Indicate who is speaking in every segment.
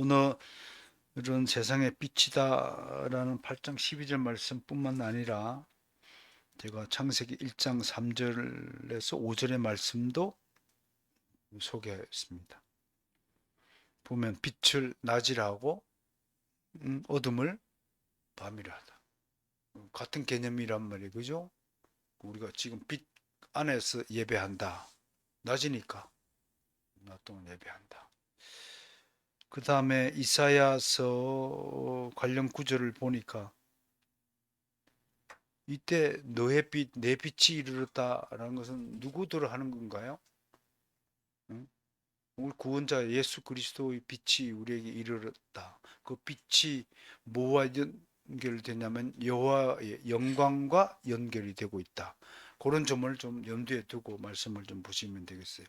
Speaker 1: 오늘은 세상의 빛이다라는 8장 12절 말씀뿐만 아니라 제가 창세기 1장 3절에서 5절의 말씀도 소개했습니다. 보면 빛을 낮이라 하고 어둠을 밤이라 하다. 같은 개념이란 말이에요. 그죠? 우리가 지금 빛 안에서 예배한다. 낮이니까 낮 동안 예배한다. 그 다음에 이사야서 관련 구절을 보니까 이때 너의 빛, 내 빛이 이르렀다라는 것은 누구들을 하는 건가요? 응? 우리 구원자 예수 그리스도의 빛이 우리에게 이르렀다. 그 빛이 뭐와 연결되냐면 여호와의 영광과 연결이 되고 있다. 그런 점을 좀 염두에 두고 말씀을 좀 보시면 되겠어요.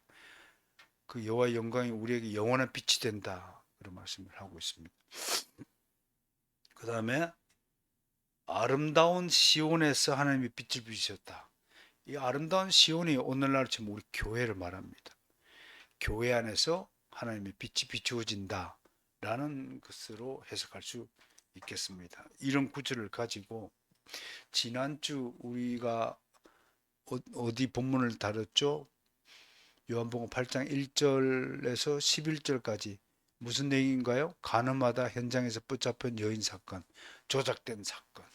Speaker 1: 그 여호와의 영광이 우리에게 영원한 빛이 된다. 그런 말씀을 하고 있습니다. 그 다음에 아름다운 시온에서 하나님의 빛을 비추셨다. 이 아름다운 시온이 오늘날 지금 우리 교회를 말합니다. 교회 안에서 하나님의 빛이 비추어진다 라는 것으로 해석할 수 있겠습니다. 이런 구절을 가지고 지난주 우리가 어디 본문을 다뤘죠? 요한복음 8장 1절에서 11절까지 무슨 내용인가요? 가늠하다 현장에서 붙잡힌 여인 사건, 조작된 사건,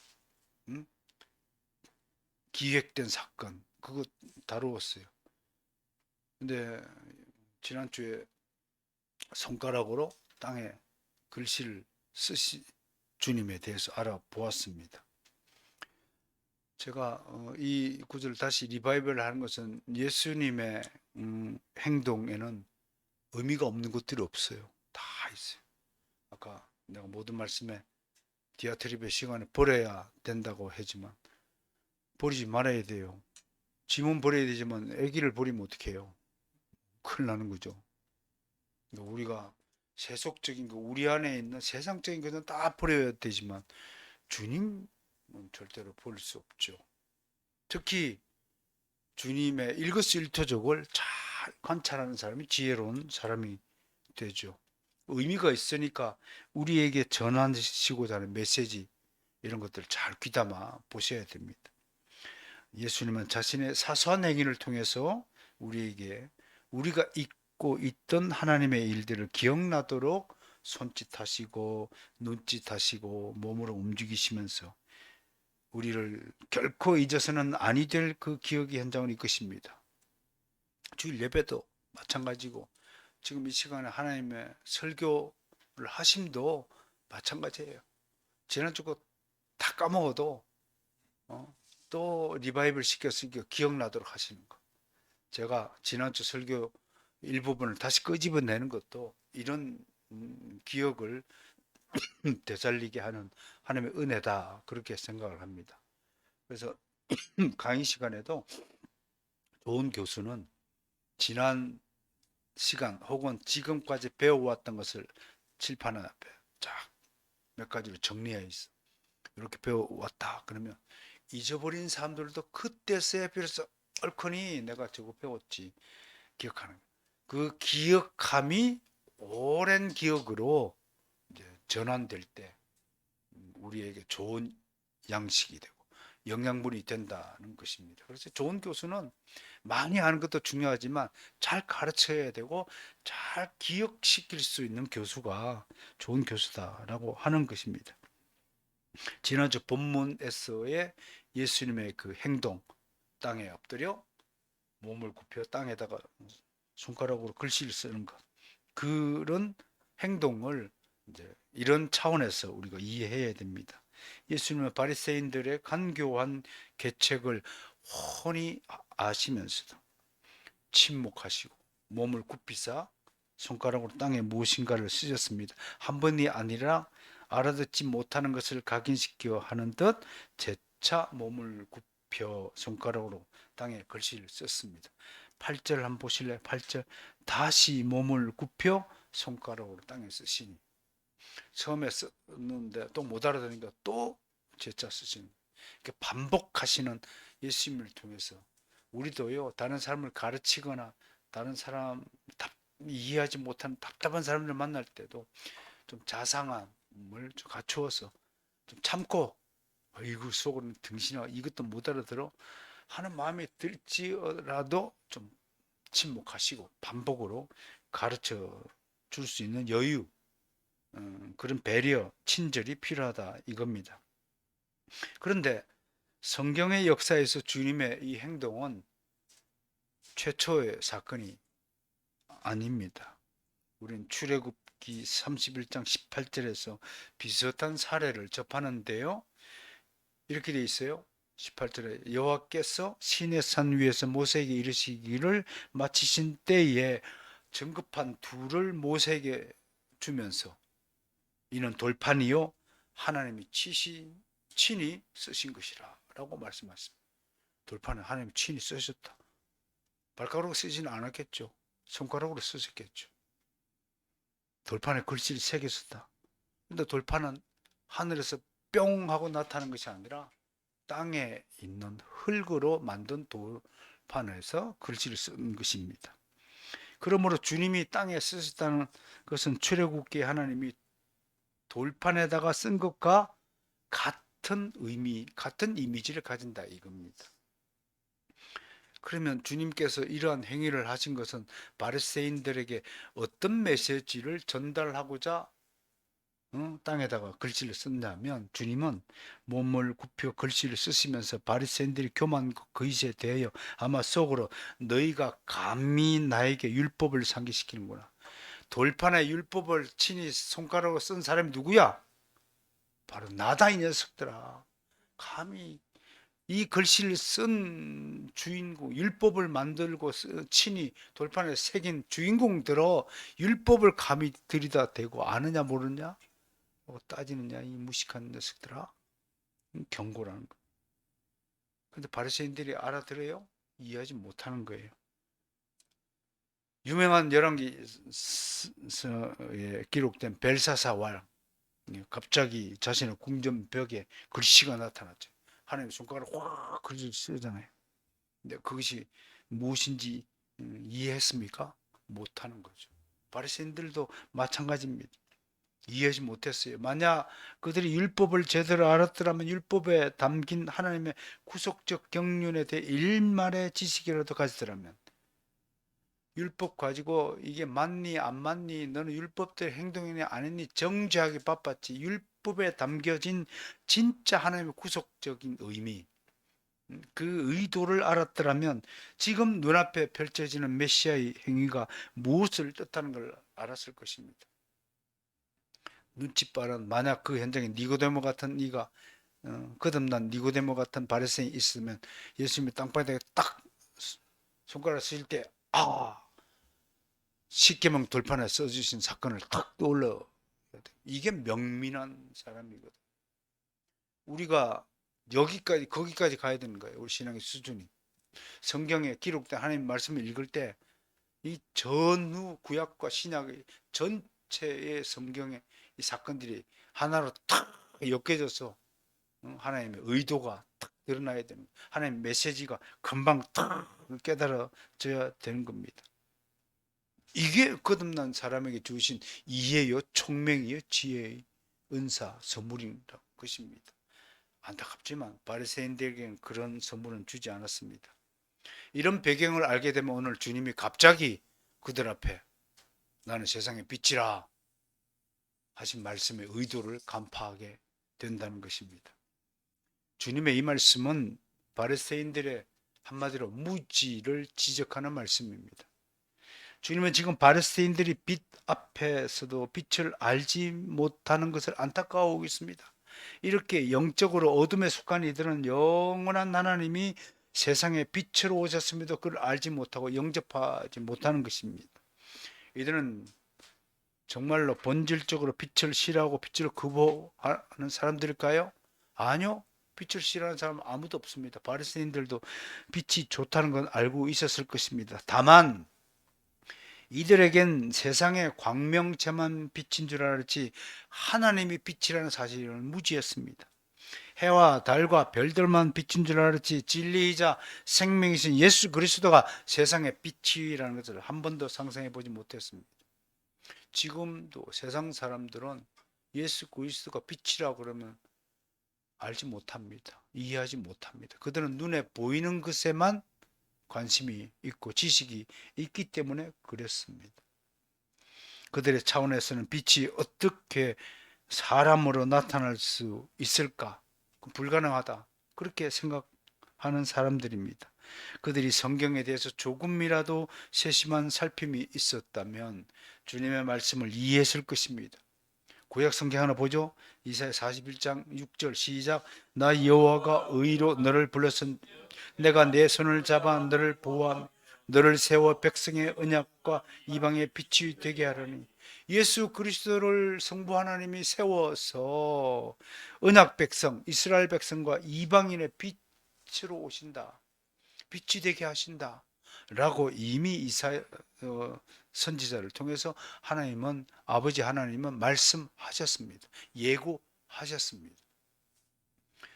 Speaker 1: 음? 기획된 사건, 그거 다루었어요. 근데 지난주에 손가락으로 땅에 글씨를 쓰시 주님에 대해서 알아보았습니다. 제가 이 구절을 다시 리바이벌 하는 것은 예수님의 행동에는 의미가 없는 것들이 없어요. 다 있어요. 아까 내가 모든 말씀에 디아트립의 시간에 버려야 된다고 하지만 버리지 말아야 돼요. 짐은 버려야 되지만 아기를 버리면 어떻게 해요? 큰일 나는 거죠. 그러니까 우리가 세속적인 거, 우리 안에 있는 세상적인 것은 다 버려야 되지만 주님은 절대로 버릴 수 없죠. 특히 주님의 일거수일투족을 잘 관찰하는 사람이 지혜로운 사람이 되죠. 의미가 있으니까 우리에게 전하시고자 하는 메시지 이런 것들을 잘 귀담아 보셔야 됩니다. 예수님은 자신의 사소한 행위를 통해서 우리에게 우리가 잊고 있던 하나님의 일들을 기억나도록 손짓하시고 눈짓하시고 몸으로 움직이시면서 우리를 결코 잊어서는 아니 될 그 기억의 현장을 이끄십니다. 주일 예배도 마찬가지고 지금 이 시간에 하나님의 설교를 하심도 마찬가지예요. 지난주 거 다 까먹어도 또 리바이벌 시켰으니까 기억나도록 하시는 거. 제가 지난주 설교 일부분을 다시 끄집어내는 것도 이런 기억을 되살리게 하는 하나님의 은혜다 그렇게 생각을 합니다. 그래서 강의 시간에도 좋은 교수는 지난 시간 혹은 지금까지 배워왔던 것을 칠판 앞에 쫙 몇 가지로 정리해 있어. 이렇게 배워왔다. 그러면 잊어버린 사람들도 그때서야 비로소 얼큰이 내가 저거 배웠지 기억하는 거예요. 그 기억함이 오랜 기억으로 이제 전환될 때 우리에게 좋은 양식이 되고 영양분이 된다는 것입니다. 그래서 좋은 교수는 많이 아는 것도 중요하지만 잘 가르쳐야 되고 잘 기억시킬 수 있는 교수가 좋은 교수다라고 하는 것입니다. 지난주 본문에서의 예수님의 그 행동, 땅에 엎드려 몸을 굽혀 땅에다가 손가락으로 글씨를 쓰는 것, 그런 행동을 이제 이런 차원에서 우리가 이해해야 됩니다. 예수님은 바리새인들의 간교한 계책을 훤히 아시면서도 침묵하시고 몸을 굽히사 손가락으로 땅에 무엇인가를 쓰셨습니다. 한 번이 아니라 알아듣지 못하는 것을 각인시켜 하는 듯 재차 몸을 굽혀 손가락으로 땅에 글씨를 썼습니다. 8절 한번 보실래요? 8절 다시 몸을 굽혀 손가락으로 땅에 쓰시니 처음에 썼는데 또 못 알아듣으니까 또 재차 쓰시는 거예요. 반복하시는 예수님을 통해서 우리도요 다른 사람을 가르치거나 다른 사람 이해하지 못하는 답답한 사람을 만날 때도 좀 자상함을 좀 갖추어서 좀 참고, 어이구 속으로는 등신아 이것도 못 알아들어 하는 마음이 들지라도 좀 침묵하시고 반복으로 가르쳐 줄 수 있는 여유, 그런 배려, 친절이 필요하다 이겁니다. 그런데 성경의 역사에서 주님의 이 행동은 최초의 사건이 아닙니다. 우린 출애굽기 31장 18절에서 비슷한 사례를 접하는데요. 이렇게 돼 있어요. 18절에 여호와께서 시내산 위에서 모세에게 이르시기를 마치신 때에 정급한 둘을 모세에게 주면서 이는 돌판이요 하나님이 친히 쓰신 것이라 라고 말씀하셨습니다. 돌판은 하나님이 친히 쓰셨다. 발가락으로 쓰지는 않았겠죠. 손가락으로 쓰셨겠죠. 돌판에 글씨를 새겼었다. 근데 돌판은 하늘에서 뿅 하고 나타나는 것이 아니라 땅에 있는 흙으로 만든 돌판에서 글씨를 쓴 것입니다. 그러므로 주님이 땅에 쓰셨다는 것은 출애굽기 하나님이 돌판에다가 쓴 것과 같은 의미, 같은 이미지를 가진다 이겁니다. 그러면 주님께서 이러한 행위를 하신 것은 바리새인들에게 어떤 메시지를 전달하고자 땅에다가 글씨를 쓴다면, 주님은 몸을 굽혀 글씨를 쓰시면서 바리새인들이 교만한 거짓에 대하여 아마 속으로 너희가 감히 나에게 율법을 상기시키는구나. 돌판에 율법을 친히 손가락으로 쓴 사람이 누구야? 바로 나다 이 녀석들아. 감히 이 글씨를 쓴 주인공, 율법을 만들고 친히 돌판에 새긴 주인공들어 율법을 감히 들이다 대고 아느냐 모르냐? 따지느냐 이 무식한 녀석들아. 경고라는 거. 근데 바리새인들이 알아들어요? 이해하지 못하는 거예요. 유명한 열왕기에 기록된 벨사사 왕, 갑자기 자신의 궁전 벽에 글씨가 나타났죠. 하나님 손가락을 확 글씨를 쓰잖아요. 근데 그것이 무엇인지 이해했습니까? 못하는 거죠. 바리새인들도 마찬가지입니다. 이해하지 못했어요. 만약 그들이 율법을 제대로 알았더라면 율법에 담긴 하나님의 구속적 경륜에 대해 일말의 지식이라도 가지더라면, 율법 가지고 이게 맞니 안 맞니 너는 율법대로 행동했니 안 했니 정죄하기 바빴지, 율법에 담겨진 진짜 하나님의 구속적인 의미, 그 의도를 알았더라면 지금 눈앞에 펼쳐지는 메시아의 행위가 무엇을 뜻하는 걸 알았을 것입니다. 눈치 빠른, 만약 그 현장에 니고데모 같은 이가 거듭난 니고데모 같은 바리새인이 있으면 예수님이 땅바닥에 딱 손가락 쓸 때 십계명 돌판에 써주신 사건을 탁 떠올려. 이게 명민한 사람이거든. 우리가 여기까지 거기까지 가야 되는 거예요. 우리 신앙의 수준이. 성경에 기록된 하나님 말씀을 읽을 때 이 전후 구약과 신약의 전체의 성경의 이 사건들이 하나로 탁 엮여져서 하나님의 의도가 탁 드러나야 되는 거예요. 하나님의 메시지가 금방 탁 깨달아져야 되는 겁니다. 이게 거듭난 사람에게 주신 이해요, 총명이요, 지혜의 은사, 선물인 것입니다. 안타깝지만 바리새인들에게는 그런 선물은 주지 않았습니다. 이런 배경을 알게 되면 오늘 주님이 갑자기 그들 앞에 나는 세상의 빛이라 하신 말씀의 의도를 간파하게 된다는 것입니다. 주님의 이 말씀은 바리새인들의 한마디로 무지를 지적하는 말씀입니다. 주님은 지금 바리새인들이 빛 앞에서도 빛을 알지 못하는 것을 안타까워하고 있습니다. 이렇게 영적으로 어둠에 속한 이들은 영원한 하나님이 세상에 빛으로 오셨음에도 그걸 알지 못하고 영접하지 못하는 것입니다. 이들은 정말로 본질적으로 빛을 싫어하고 빛을 거부하는 사람들일까요? 아니요. 빛을 싫어하는 사람은 아무도 없습니다. 바리새인들도 빛이 좋다는 건 알고 있었을 것입니다. 다만 이들에겐 세상의 광명체만 빛인 줄 알았지 하나님이 빛이라는 사실은 무지했습니다. 해와 달과 별들만 빛인 줄 알았지 진리이자 생명이신 예수 그리스도가 세상의 빛이라는 것을 한 번도 상상해 보지 못했습니다. 지금도 세상 사람들은 예수 그리스도가 빛이라고 그러면 알지 못합니다. 이해하지 못합니다. 그들은 눈에 보이는 것에만 관심이 있고 지식이 있기 때문에 그렇습니다. 그들의 차원에서는 빛이 어떻게 사람으로 나타날 수 있을까? 불가능하다. 그렇게 생각하는 사람들입니다. 그들이 성경에 대해서 조금이라도 세심한 살핌이 있었다면 주님의 말씀을 이해했을 것입니다. 구약 성경 하나 보죠. 이사야 41장 6절 시작. 나 여호와가 의로 너를 불렀은 내가 내 손을 잡아 너를 보호하며 너를 세워 백성의 언약과 이방의 빛이 되게 하려니. 예수 그리스도를 성부 하나님이 세워서 언약 백성 이스라엘 백성과 이방인의 빛으로 오신다. 빛이 되게 하신다 라고 이미 선지자를 통해서 하나님은 아버지 하나님은 말씀하셨습니다. 예고하셨습니다.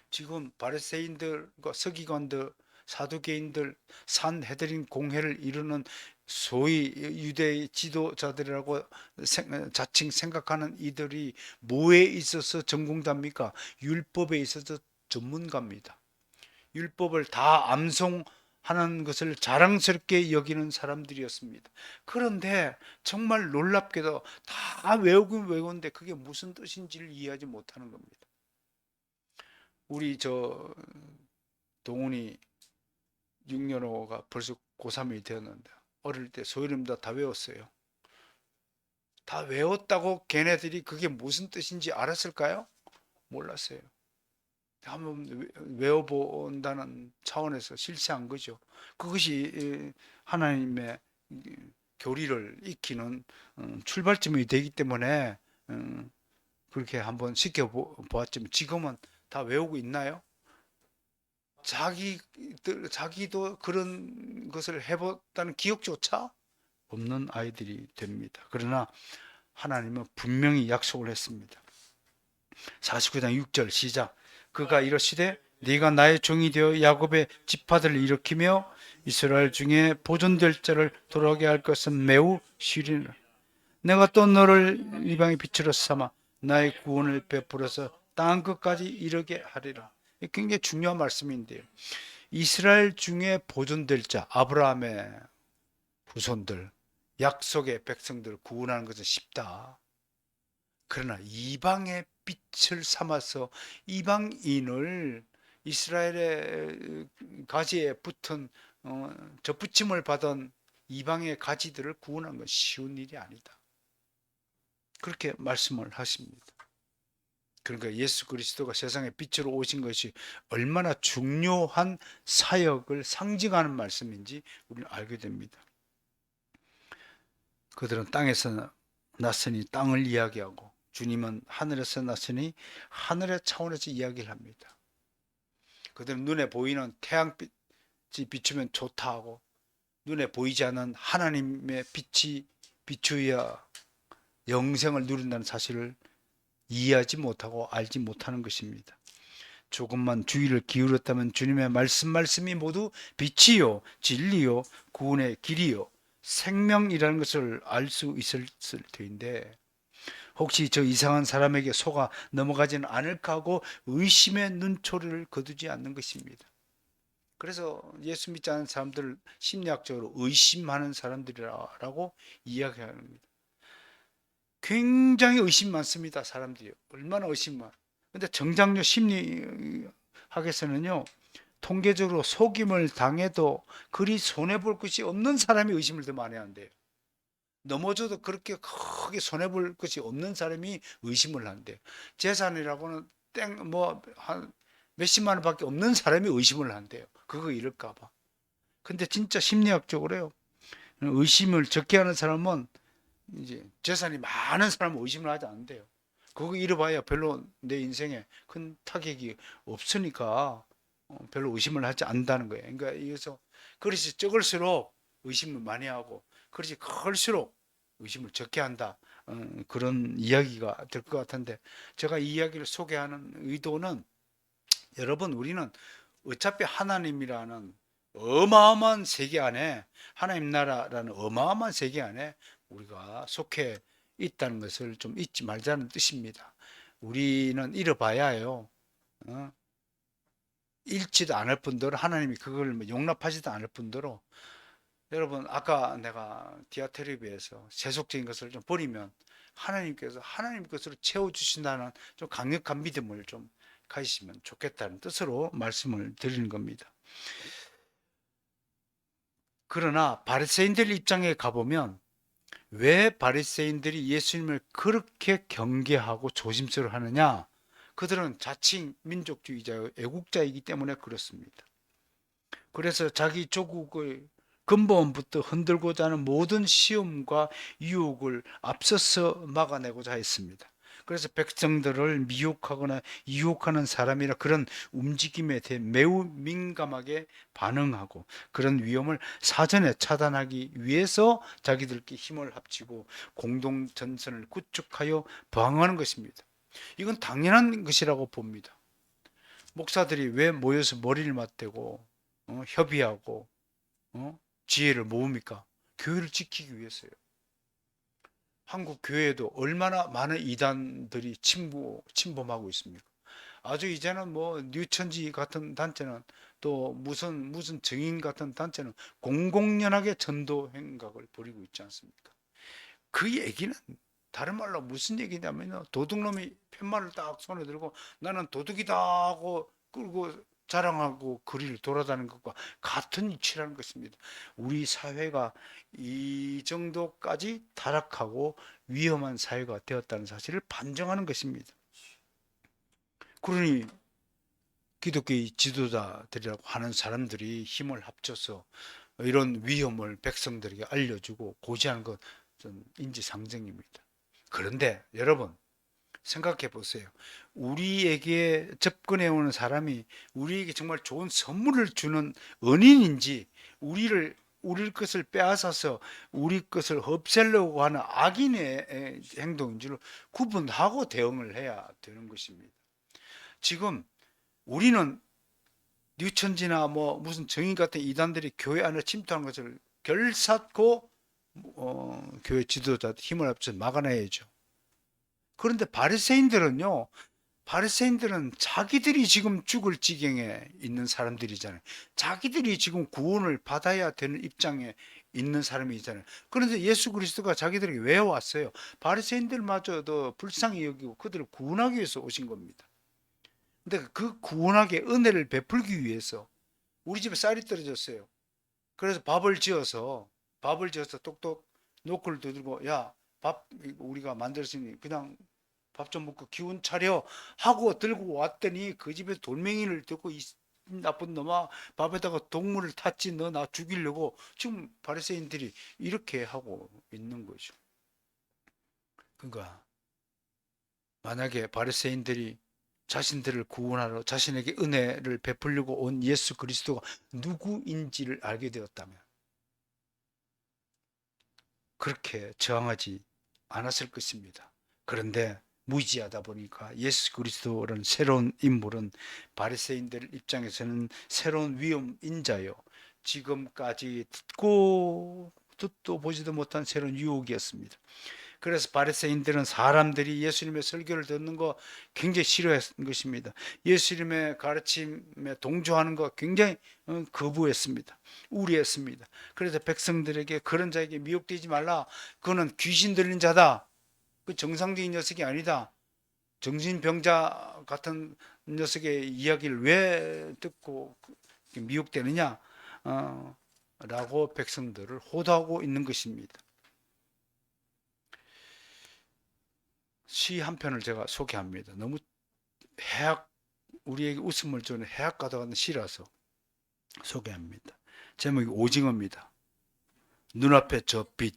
Speaker 1: 지금 바리새인들과 서기관들 사두개인들 산헤드린 공회를 이루는 소위 유대의 지도자들이라고 자칭 생각하는 이들이 뭐에 있어서 전공자입니까? 율법에 있어서 전문가입니다. 율법을 다 암송하는 것을 자랑스럽게 여기는 사람들이었습니다. 그런데 정말 놀랍게도 다 외우긴 외우는데 그게 무슨 뜻인지를 이해하지 못하는 겁니다. 우리 동훈이 6년호가 벌써 고3이 되었는데 어릴 때 소이름다 다 외웠어요. 다 외웠다고 걔네들이 그게 무슨 뜻인지 알았을까요? 몰랐어요. 한번 외워본다는 차원에서 실시한 거죠. 그것이 하나님의 교리를 익히는 출발점이 되기 때문에 그렇게 한번 시켜보았지만 지금은 다 외우고 있나요? 자기도 그런 것을 해봤다는 기억조차 없는 아이들이 됩니다. 그러나 하나님은 분명히 약속을 했습니다. 49장 6절 시작. 그가 이르시되 네가 나의 종이 되어 야곱의 지파들을 일으키며 이스라엘 중에 보존될 자를 돌아오게 할 것은 매우 쉬리라. 내가 또 너를 이방의 빛으로 삼아 나의 구원을 베풀어서 땅 끝까지 이르게 하리라. 굉장히 중요한 말씀인데요. 이스라엘 중에 보존될 자, 아브라함의 후손들, 약속의 백성들을 구원하는 것은 쉽다. 그러나 이방의 빛을 삼아서 이방인을 이스라엘의 가지에 붙은 접붙임을 받은 이방의 가지들을 구원하는 건 쉬운 일이 아니다. 그렇게 말씀을 하십니다. 그러니까 예수 그리스도가 세상에 빛으로 오신 것이 얼마나 중요한 사역을 상징하는 말씀인지 우리는 알게 됩니다. 그들은 땅에서 났으니 땅을 이야기하고 주님은 하늘에서 났으니 하늘의 차원에서 이야기를 합니다. 그들은 눈에 보이는 태양빛이 비추면 좋다 하고 눈에 보이지 않는 하나님의 빛이 비추어야 영생을 누린다는 사실을 이해하지 못하고 알지 못하는 것입니다. 조금만 주의를 기울였다면 주님의 말씀이 모두 빛이요 진리요 구원의 길이요 생명이라는 것을 알 수 있을 터인데 혹시 저 이상한 사람에게 속아 넘어가지는 않을까 하고 의심의 눈초리를 거두지 않는 것입니다. 그래서 예수 믿지 않는 사람들을 심리학적으로 의심하는 사람들이라고 이야기합니다. 굉장히 의심 많습니다. 사람들이 얼마나 의심 많. 근데 정장료 심리학에서는요 통계적으로 속임을 당해도 그리 손해볼 것이 없는 사람이 의심을 더 많이 한대요. 넘어져도 그렇게 크게 손해볼 것이 없는 사람이 의심을 한대요. 재산이라고는 한 몇십만 원밖에 없는 사람이 의심을 한대요. 그거 잃을까봐. 근데 진짜 심리학적으로요 의심을 적게 하는 사람은 이제 재산이 많은 사람은 의심을 하지 않는데요. 그거 잃어봐야 별로 내 인생에 큰 타격이 없으니까 별로 의심을 하지 않는다는 거예요. 그러니까 이래서 그릇이 적을수록 의심을 많이 하고 그릇이 클수록 의심을 적게 한다. 그런 이야기가 될 것 같은데 제가 이 이야기를 소개하는 의도는 여러분 우리는 어차피 하나님이라는 어마어마한 세계 안에 하나님 나라라는 어마어마한 세계 안에 우리가 속해 있다는 것을 좀 잊지 말자는 뜻입니다. 우리는 잃어봐야요. 어? 잃지도 않을 뿐더러 하나님이 그걸 뭐 용납하지도 않을 뿐더러 여러분 아까 내가 디아테리비에서 세속적인 것을 좀 버리면 하나님께서 하나님 것으로 채워주신다는 좀 강력한 믿음을 좀 가지시면 좋겠다는 뜻으로 말씀을 드리는 겁니다. 그러나 바리새인들 입장에 가보면 왜 바리새인들이 예수님을 그렇게 경계하고 조심스러워 하느냐? 그들은 자칭 민족주의자, 애국자이기 때문에 그렇습니다. 그래서 자기 조국을 근본부터 흔들고자 하는 모든 시험과 유혹을 앞서서 막아내고자 했습니다. 그래서 백성들을 미혹하거나 유혹하는 사람이나 그런 움직임에 대해 매우 민감하게 반응하고 그런 위험을 사전에 차단하기 위해서 자기들끼리 힘을 합치고 공동 전선을 구축하여 방어하는 것입니다. 이건 당연한 것이라고 봅니다. 목사들이 왜 모여서 머리를 맞대고 협의하고 지혜를 모읍니까? 교회를 지키기 위해서요. 한국 교회에도 얼마나 많은 이단들이 침범하고 있습니까? 아주 이제는 뭐 뉴천지 같은 단체는 또 무슨 증인 같은 단체는 공공연하게 전도 행각을 벌이고 있지 않습니까? 그 얘기는 다른 말로 무슨 얘기냐면 도둑놈이 팻말을 딱 손에 들고 나는 도둑이다 하고 끌고 자랑하고 거리를 돌아다니는 것과 같은 이치라는 것입니다. 우리 사회가 이 정도까지 타락하고 위험한 사회가 되었다는 사실을 반증하는 것입니다. 그러니 기독교의 지도자들이라고 하는 사람들이 힘을 합쳐서 이런 위험을 백성들에게 알려주고 고지하는 것은 인지상정입니다. 그런데 여러분 생각해 보세요. 우리에게 접근해 오는 사람이 우리에게 정말 좋은 선물을 주는 은인인지 우리 것을 빼앗아서 우리 것을 없애려고 하는 악인의 행동인지를 구분하고 대응을 해야 되는 것입니다. 지금 우리는 뉴천지나 뭐 무슨 정의 같은 이단들이 교회 안에 침투하는 것을 결사코 교회 지도자들 힘을 합쳐 막아내야죠. 그런데 바리새인들은 자기들이 지금 죽을 지경에 있는 사람들이잖아요. 자기들이 지금 구원을 받아야 되는 입장에 있는 사람이잖아요. 그런데 예수 그리스도가 자기들에게 왜 왔어요? 바리새인들마저도 불쌍히 여기고 그들을 구원하기 위해서 오신 겁니다. 근데 그 구원하게 은혜를 베풀기 위해서 우리 집에 쌀이 떨어졌어요. 그래서 밥을 지어서 똑똑 노크를 두들고 야, 밥 우리가 만들었으니 그냥 밥 좀 먹고 기운 차려 하고 들고 왔더니 그 집에 돌멩이를 듣고 이 나쁜 놈아 밥에다가 동물을 탔지 너 나 죽이려고 지금 바리새인들이 이렇게 하고 있는 거죠. 그러니까 만약에 바리새인들이 자신들을 구원하러 자신에게 은혜를 베풀려고 온 예수 그리스도가 누구인지를 알게 되었다면 그렇게 저항하지 않았을 것입니다. 그런데 무지하다 보니까 예수 그리스도라는 새로운 인물은 바리새인들 입장에서는 새로운 위험 인자요. 지금까지 듣도 보지도 못한 새로운 유혹이었습니다. 그래서 바리새인들은 사람들이 예수님의 설교를 듣는 거 굉장히 싫어했던 것입니다. 예수님의 가르침에 동조하는 거 굉장히 거부했습니다. 우려했습니다. 그래서 백성들에게 그런 자에게 미혹되지 말라. 그는 귀신 들린 자다. 그 정상적인 녀석이 아니다. 정신병자 같은 녀석의 이야기를 왜 듣고 미혹되느냐? 라고 백성들을 호도하고 있는 것입니다. 시 한 편을 제가 소개합니다. 너무 우리에게 웃음을 주는 해악과도 같은 시라서 소개합니다. 제목이 오징어입니다. 눈앞에 저 빛,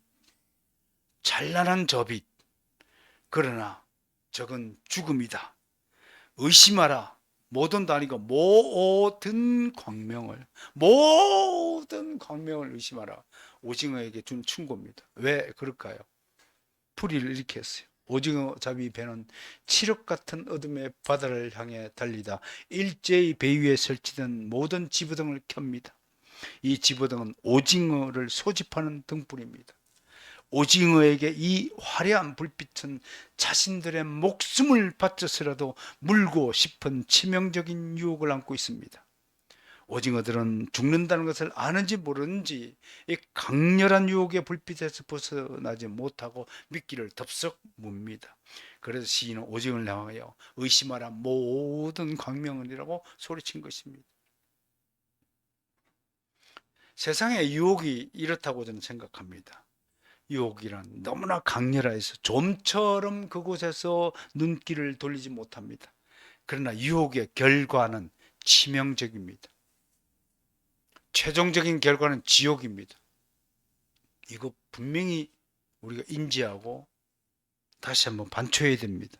Speaker 1: 찬란한 저 빛. 그러나 저건 죽음이다. 의심하라. 모든도 아니고 모든 광명을 의심하라. 오징어에게 준 충고입니다. 왜 그럴까요? 풀이를 이렇게 했어요. 오징어 잡이 배는 칠흑 같은 어둠의 바다를 향해 달리다 일제히 배 위에 설치된 모든 집어등을 켭니다. 이 집어등은 오징어를 소집하는 등불입니다. 오징어에게 이 화려한 불빛은 자신들의 목숨을 바쳐서라도 물고 싶은 치명적인 유혹을 안고 있습니다. 오징어들은 죽는다는 것을 아는지 모르는지 이 강렬한 유혹의 불빛에서 벗어나지 못하고 미끼를 덥석 뭅니다. 그래서 시인은 오징어를 향하여 의심하라 모든 광명이라고 소리친 것입니다. 세상의 유혹이 이렇다고 저는 생각합니다. 유혹이란 너무나 강렬해서 좀처럼 그곳에서 눈길을 돌리지 못합니다. 그러나 유혹의 결과는 치명적입니다. 최종적인 결과는 지옥입니다. 이거 분명히 우리가 인지하고 다시 한번 반추해야 됩니다.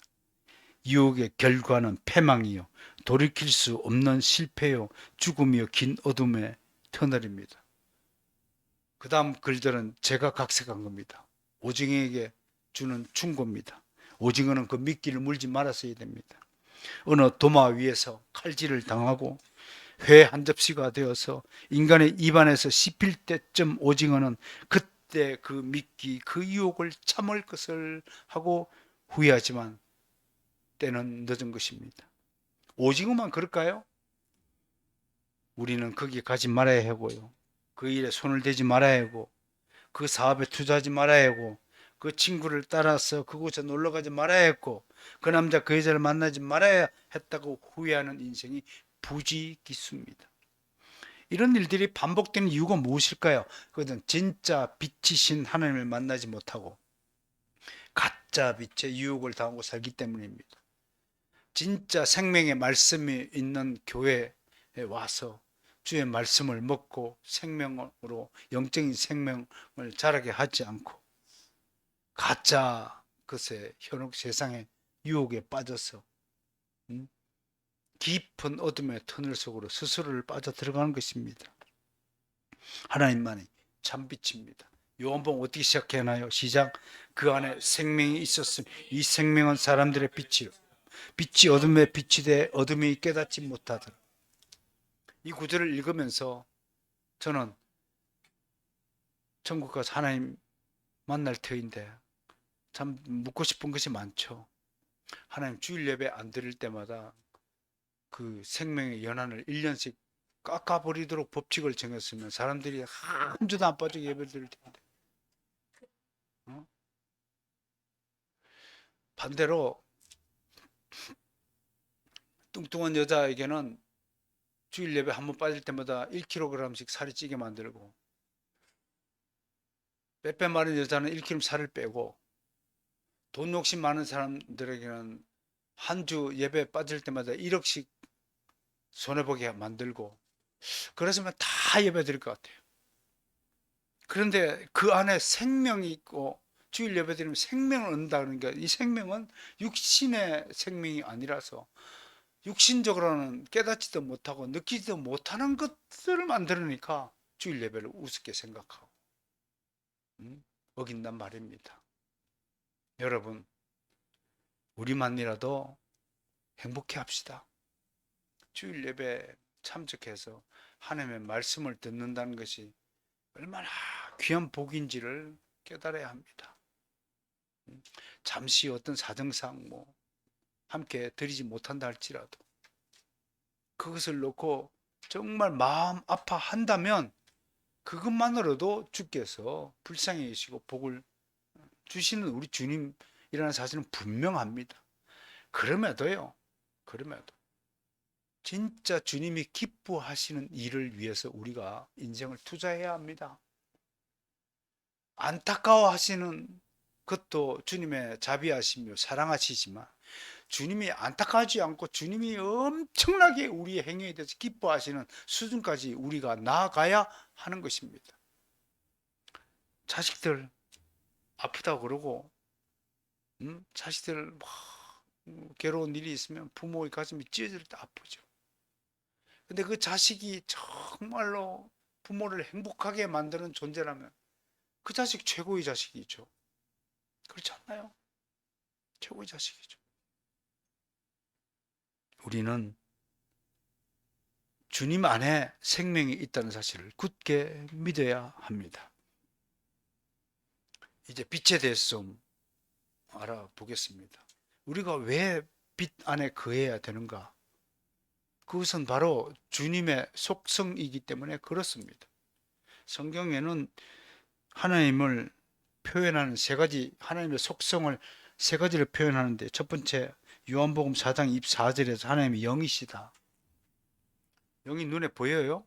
Speaker 1: 유혹의 결과는 패망이요, 돌이킬 수 없는 실패요, 죽음이요, 긴 어둠의 터널입니다. 그 다음 글들은 제가 각색한 겁니다. 오징어에게 주는 충고입니다. 오징어는 그 미끼를 물지 말았어야 됩니다. 어느 도마 위에서 칼질을 당하고 회 한 접시가 되어서 인간의 입안에서 씹힐 때쯤 오징어는 그때 그 미끼, 그 유혹을 참을 것을 하고 후회하지만 때는 늦은 것입니다. 오징어만 그럴까요? 우리는 거기 가지 말아야 하고요. 그 일에 손을 대지 말아야 하고, 그 사업에 투자하지 말아야 하고, 그 친구를 따라서 그곳에 놀러 가지 말아야 했고, 그 남자 그 여자를 만나지 말아야 했다고 후회하는 인생이 부지기수입니다. 이런 일들이 반복되는 이유가 무엇일까요? 그것은 진짜 빛이신 하나님을 만나지 못하고 가짜 빛의 유혹을 당하고 살기 때문입니다. 진짜 생명의 말씀이 있는 교회에 와서 주의 말씀을 먹고 생명으로 영적인 생명을 자라게 하지 않고 가짜 것에 현혹 세상의 유혹에 빠져서 깊은 어둠의 터널 속으로 스스로를 빠져 들어가는 것입니다. 하나님만이 참빛입니다. 요한복음 어떻게 시작하나요? 시작. 그 안에 생명이 있었음. 이 생명은 사람들의 빛이요. 빛이 어둠에 빛이 돼 어둠이 깨닫지 못하더라. 이 구절을 읽으면서 저는 천국 가서 하나님 만날 터인데 참 묻고 싶은 것이 많죠. 하나님 주일 예배 안 드릴 때마다 그 생명의 연한을 1년씩 깎아버리도록 법칙을 정했으면 사람들이 한 주도 안 빠지게 예배 드릴 텐데. 어? 반대로 뚱뚱한 여자에게는 주일 예배 한 번 빠질 때마다 1kg씩 살이 찌게 만들고, 빼빼 마른 여자는 1kg 살을 빼고, 돈 욕심 많은 사람들에게는 한 주 예배 빠질 때마다 1억씩 손해보게 만들고, 그랬으면 다 예배 드릴 것 같아요. 그런데 그 안에 생명이 있고 주일 예배 드리면 생명을 얻는다. 그러니까 이 생명은 육신의 생명이 아니라서 육신적으로는 깨닫지도 못하고 느끼지도 못하는 것들을 만들으니까 주일 예배를 우습게 생각하고 어긴단 말입니다. 여러분, 우리만이라도 행복해 합시다. 주일 예배 참석해서 하나님의 말씀을 듣는다는 것이 얼마나 귀한 복인지를 깨달아야 합니다. 잠시 어떤 사정상 함께 드리지 못한다 할지라도 그것을 놓고 정말 마음 아파한다면 그것만으로도 주께서 불쌍히 여기시고 복을 주시는 우리 주님이라는 사실은 분명합니다. 그럼에도 진짜 주님이 기뻐하시는 일을 위해서 우리가 인생을 투자해야 합니다. 안타까워하시는 것도 주님의 자비하시며 사랑하시지만 주님이 안타까워하지 않고 주님이 엄청나게 우리의 행위에 대해서 기뻐하시는 수준까지 우리가 나아가야 하는 것입니다. 자식들 아프다고 그러고 자식들 괴로운 일이 있으면 부모의 가슴이 찢어질 때 아프죠. 근데 그 자식이 정말로 부모를 행복하게 만드는 존재라면 그 자식 최고의 자식이죠. 그렇지 않나요? 최고의 자식이죠. 우리는 주님 안에 생명이 있다는 사실을 굳게 믿어야 합니다. 이제 빛에 대해서 좀 알아보겠습니다. 우리가 왜 빛 안에 거해야 되는가? 그것은 바로 주님의 속성이기 때문에 그렇습니다. 성경에는 하나님을 표현하는 세 가지, 하나님의 속성을 세 가지를 표현하는데, 첫 번째 요한복음 4장 24절에서 하나님이 영이시다. 영이 눈에 보여요?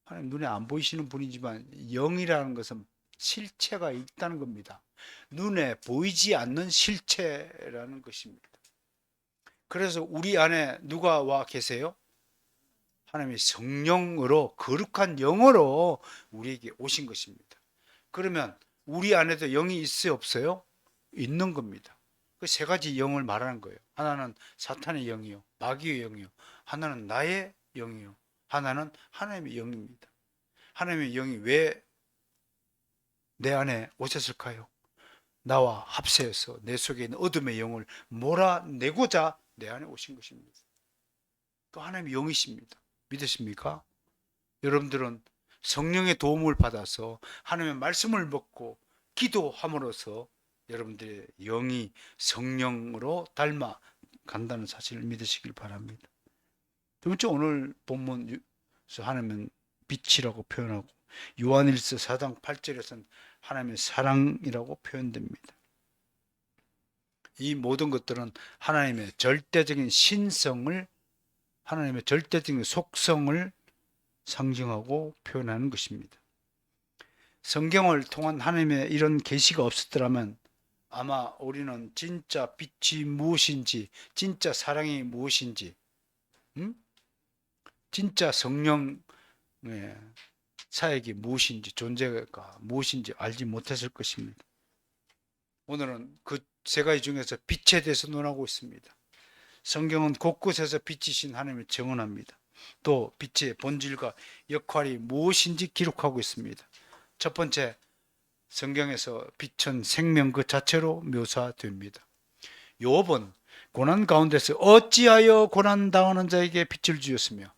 Speaker 1: 하나님 눈에 안 보이시는 분이지만 영이라는 것은 실체가 있다는 겁니다. 눈에 보이지 않는 실체라는 것입니다. 그래서 우리 안에 누가 와 계세요? 하나님의 성령으로, 거룩한 영으로 우리에게 오신 것입니다. 그러면 우리 안에도 영이 있어요, 없어요? 있는 겁니다. 그 세 가지 영을 말하는 거예요. 하나는 사탄의 영이요, 마귀의 영이요, 하나는 나의 영이요, 하나는 하나님의 영입니다. 하나님의 영이 왜 내 안에 오셨을까요? 나와 합세해서 내 속에 있는 어둠의 영을 몰아내고자 내 안에 오신 것입니다. 또 하나님의 영이십니다. 믿으십니까? 여러분들은 성령의 도움을 받아서 하나님의 말씀을 먹고 기도함으로써 여러분들의 영이 성령으로 닮아 간다는 사실을 믿으시길 바랍니다. 두 번째, 오늘 본문에서 하나님은 빛이라고 표현하고 요한일서 4장 8절에서는 하나님의 사랑이라고 표현됩니다. 이 모든 것들은 하나님의 절대적인 신성을, 하나님의 절대적인 속성을 상징하고 표현하는 것입니다. 성경을 통한 하나님의 이런 계시가 없었더라면 아마 우리는 진짜 빛이 무엇인지, 진짜 사랑이 무엇인지, 진짜 성령의 사역이 무엇인지, 존재가 무엇인지 알지 못했을 것입니다. 오늘은 그 세 가지 중에서 빛에 대해서 논하고 있습니다. 성경은 곳곳에서 빛이신 하나님을 증언합니다. 또 빛의 본질과 역할이 무엇인지 기록하고 있습니다. 첫 번째, 성경에서 빛은 생명 그 자체로 묘사됩니다. 욥은 고난 가운데서 어찌하여 고난 당하는 자에게 빛을 주셨으며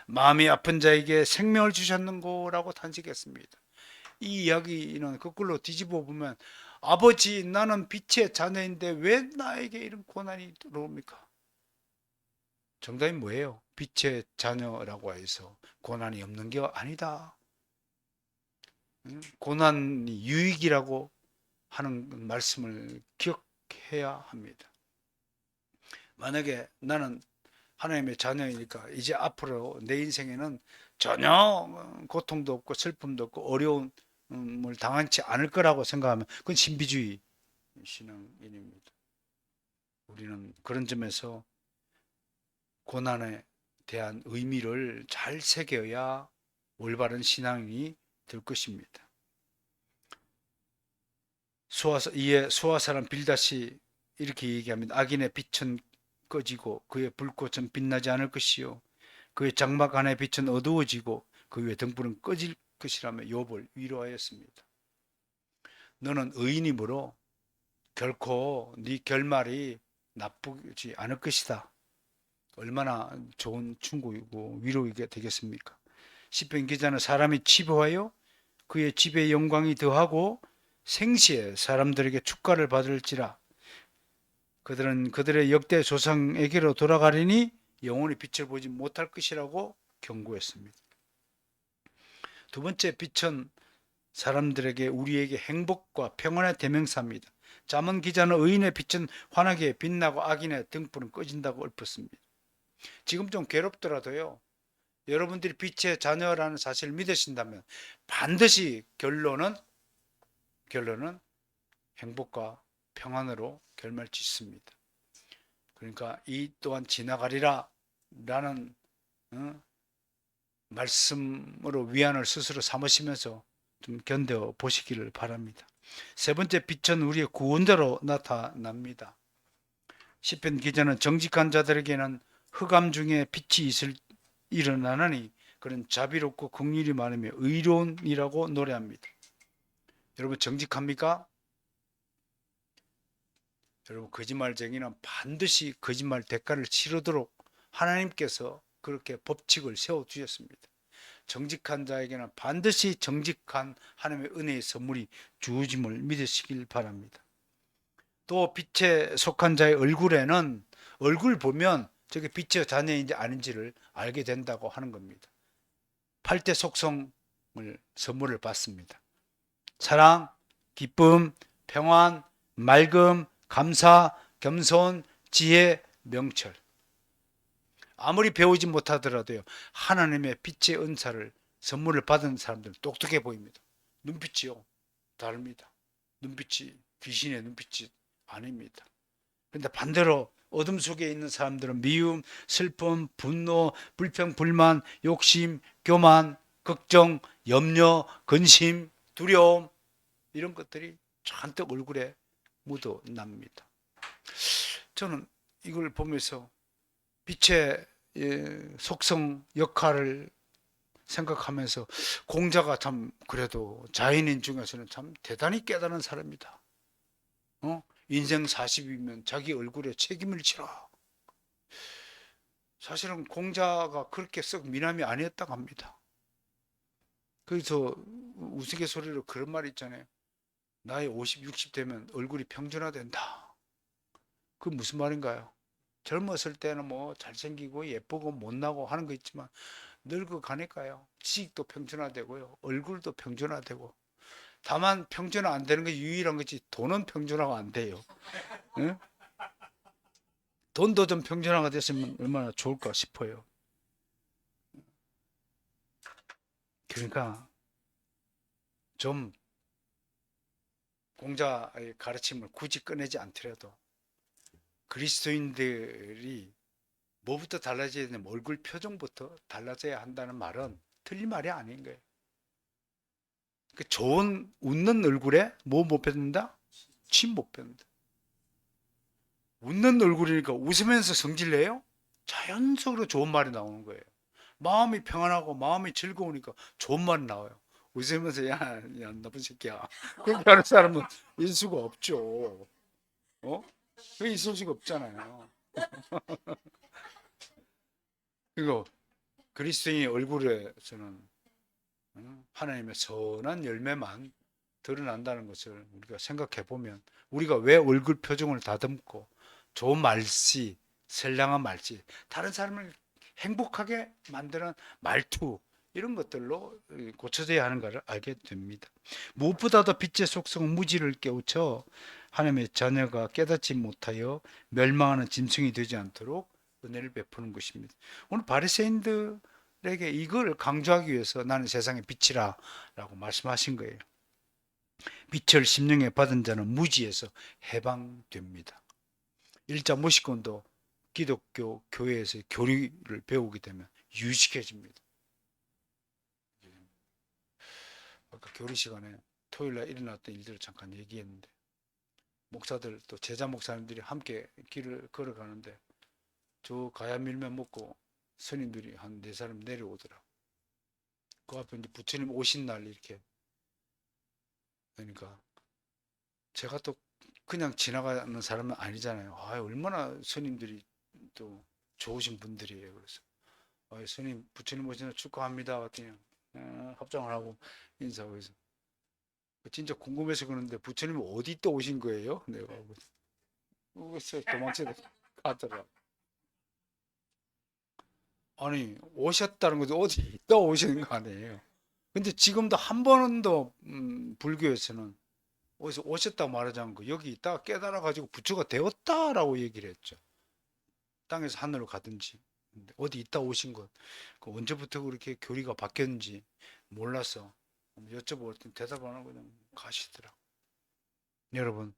Speaker 1: 마음이 아픈 자에게 생명을 주셨는고라고 탄식했습니다. 이 이야기는 거꾸로 뒤집어 보면, 아버지, 나는 빛의 자녀인데 왜 나에게 이런 고난이 들어옵니까? 정답이 뭐예요? 빛의 자녀라고 해서 고난이 없는 게 아니다. 고난이 유익이라고 하는 말씀을 기억해야 합니다. 만약에 나는 하나님의 자녀이니까 이제 앞으로 내 인생에는 전혀 고통도 없고 슬픔도 없고 어려움을 당하지 않을 거라고 생각하면 그건 신비주의 신앙인입니다. 우리는 그런 점에서 고난에 대한 의미를 잘 새겨야 올바른 신앙이 될 것입니다. 이에 수아사람 빌닷이 이렇게 얘기합니다. 악인의 빛은 꺼지고 그의 불꽃은 빛나지 않을 것이요 그의 장막 안의 빛은 어두워지고 그 위에 등불은 꺼질 것이라며 욥을 위로하였습니다. 너는 의인이므로 결코 네 결말이 나쁘지 않을 것이다. 얼마나 좋은 충고이고 위로이게 되겠습니까? 시편 기자는 사람이 치부하여 그의 집의 영광이 더하고 생시에 사람들에게 축가를 받을지라. 그들은 그들의 역대 조상에게로 돌아가리니 영원히 빛을 보지 못할 것이라고 경고했습니다. 두 번째, 빛은 사람들에게, 우리에게 행복과 평안의 대명사입니다. 잠언 기자는 의인의 빛은 환하게 빛나고 악인의 등불은 꺼진다고 읊었습니다. 지금 좀 괴롭더라도요, 여러분들이 빛의 자녀라는 사실을 믿으신다면 반드시 결론은 행복과 평안으로 결말짓습니다. 그러니까 이 또한 지나가리라 라는 말씀으로 위안을 스스로 삼으시면서 좀 견뎌 보시기를 바랍니다. 세 번째, 빛은 우리의 구원자로 나타납니다. 시편 기자는 정직한 자들에게는 흑암 중에 빛이 일어나느니 그런 자비롭고 긍휼이 많으며 의로운이라고 노래합니다. 여러분, 정직합니까? 여러분, 거짓말쟁이는 반드시 거짓말 대가를 치르도록 하나님께서 그렇게 법칙을 세워주셨습니다. 정직한 자에게는 반드시 정직한 하나님의 은혜의 선물이 주어짐을 믿으시길 바랍니다. 또 빛에 속한 자의 얼굴에는 얼굴 보면 저게 빛의 자녀인지 아닌지를 알게 된다고 하는 겁니다. 8대 속성을 선물을 받습니다. 사랑, 기쁨, 평안, 맑음, 감사, 겸손, 지혜, 명철. 아무리 배우지 못하더라도요, 하나님의 빛의 은사를 선물을 받은 사람들은 똑똑해 보입니다. 눈빛이요, 다릅니다. 눈빛이 귀신의 눈빛이 아닙니다. 근데 반대로 어둠 속에 있는 사람들은 미움, 슬픔, 분노, 불평, 불만, 욕심, 교만, 걱정, 염려, 근심, 두려움, 이런 것들이 잔뜩 얼굴에 묻어납니다. 저는 이걸 보면서 빛의 속성 역할을 생각하면서 공자가 참 그래도 자연인 중에서는 참 대단히 깨달은 사람이다. 인생 40이면 자기 얼굴에 책임을 지라. 사실은 공자가 그렇게 썩 미남이 아니었다고 합니다. 그래서 우스갯소리로 그런 말 있잖아요. 나이 50, 60 되면 얼굴이 평준화된다. 그 무슨 말인가요? 젊었을 때는 뭐 잘생기고 예쁘고 못나고 하는 거 있지만 늙어가니까요. 지식도 평준화되고요. 얼굴도 평준화되고. 다만 평준화 안 되는 게 유일한 거지 돈은 평준화가 안 돼요. 응? 돈도 좀 평준화가 됐으면 얼마나 좋을까 싶어요. 그러니까 좀 공자의 가르침을 굳이 꺼내지 않더라도 그리스도인들이 뭐부터 달라져야 되냐면 얼굴 표정부터 달라져야 한다는 말은 틀린 말이 아닌 거예요. 그 좋은 웃는 얼굴에 뭐 못 뱉는다? 침 못 뱉는다. 웃는 얼굴이니까 웃으면서 성질내요? 자연적으로 좋은 말이 나오는 거예요. 마음이 평안하고 마음이 즐거우니까 좋은 말이 나와요. 웃으면서 야 나쁜 새끼야. 그렇게 하는 사람은 있을 수가 없죠. 어? 그 있을 수가 없잖아요. 그리고 그리스도인의 얼굴에서는 하나님의 선한 열매만 드러난다는 것을 우리가 생각해 보면 우리가 왜 얼굴 표정을 다듬고 좋은 말씨, 선량한 말씨, 다른 사람을 행복하게 만드는 말투 이런 것들로 고쳐져야 하는 것을 알게 됩니다. 무엇보다도 빛의 속성 무지를 깨우쳐 하나님의 자녀가 깨닫지 못하여 멸망하는 짐승이 되지 않도록 은혜를 베푸는 것입니다. 오늘 바리새인들에게 이걸 강조하기 위해서 나는 세상의 빛이라 라고 말씀하신 거예요. 빛을 심령에 받은 자는 무지에서 해방됩니다. 일자 무식권도 기독교 교회에서 교리를 배우게 되면 유식해집니다. 아까 교리 시간에 토요일날 일어났던 일들을 잠깐 얘기했는데 목사들 또 제자 목사님들이 함께 길을 걸어가는데 저 가야 밀면 먹고 스님들이 한 4사람 내려오더라. 그 앞에 이제 부처님 오신 날 이렇게 그러니까 제가 또 그냥 지나가는 사람은 아니잖아요. 아, 얼마나 스님들이 또 좋으신 분들이에요. 그래서 아, 스님 부처님 오시나 축하합니다. 그랬더니 합장을 하고 인사하고 해서 진짜 궁금해서 그러는데 부처님 어디 또 오신 거예요? 내가 그래서 도망쳐 가더라. 아니 오셨다는 것도 어디 또 오시는 거 아니에요. 근데 지금도 한 번도 불교에서는 어디서 오셨다고 말하지 않고 여기 있다가 깨달아 가지고 부처가 되었다라고 얘기를 했죠. 땅에서 하늘로 가든지 어디 있다 오신 것 언제부터 그렇게 교리가 바뀌었는지 몰라서 여쭤볼 때 대답 안 하고 그냥 가시더라고. 여러분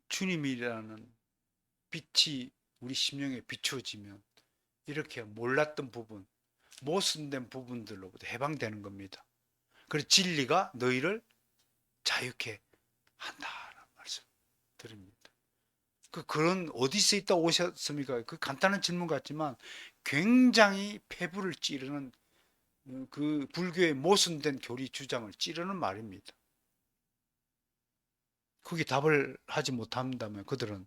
Speaker 1: 주님이라는 빛이 우리 심령에 비추어지면 이렇게 몰랐던 부분 모순된 부분들로부터 해방되는 겁니다. 그래서 진리가 너희를 자유케 한다라는 말씀 드립니다. 그런 어디서 있다 오셨습니까? 그 간단한 질문 같지만 굉장히 폐부를 찌르는 그 불교의 모순된 교리 주장을 찌르는 말입니다. 거기 답을 하지 못한다면 그들은